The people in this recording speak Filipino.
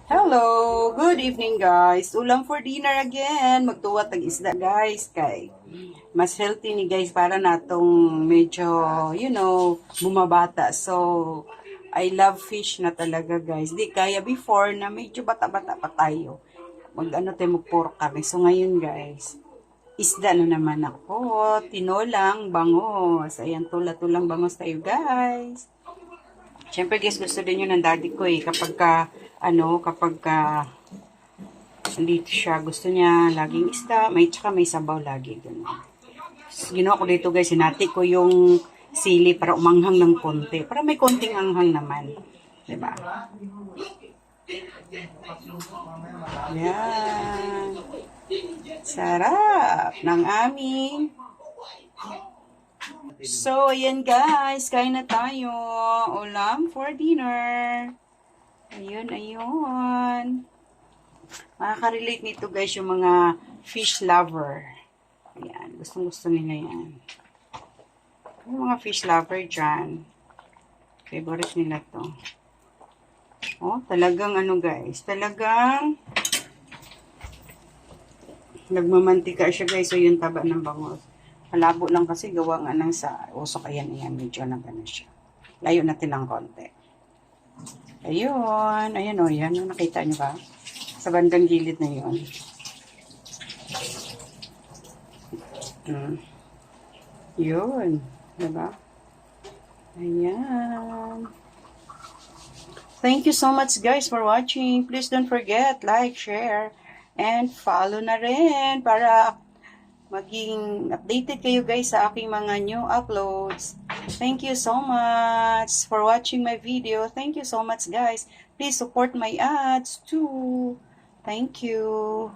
Hello! Good evening guys! Ulam for dinner again. Magtuwat ang isda guys. Kay mas healthy ni guys para natong medyo, bumabata. So, I love fish na talaga guys. Di kaya before na medyo bata-bata pa tayo. Mag pork kami. So, ngayon guys, isda na naman ako. Tinolang bangos. Ayan, tula-tulang bangos tayo guys. Siyempre guys, gusto din yun ng daddy ko kapag andito siya, gusto niya laging isda, may sabaw lagi. Ganun. Ginawa ko dito guys, sinati ko yung sili para umanghang ng konti. Para may konting anghang naman. Diba? Yan. Sarap ng aming So, ayan guys, kain na tayo. Ulam for dinner. Ayun. Makaka-relate nito guys yung mga fish lover. Ayan, gustong-gusto nila yan. Yung mga fish lover dyan. Favorite nila to. Oh, talagang guys, talagang nagmamantika siya guys. So, yung taba ng bangos. Malabo lang kasi gawa nga ng sa usok. Ayan, medyo na gano'n siya. Layo natin ng konti. Ayun, yan. Nakita nyo ba? Sa bandang gilid na yun. Yun. Diba? Ayan. Thank you so much guys for watching. Please don't forget, like, share, and follow na rin para maging updated kayo guys sa aking mga new uploads. Thank you so much for watching my video. Thank you so much guys. Please support my ads too. Thank you.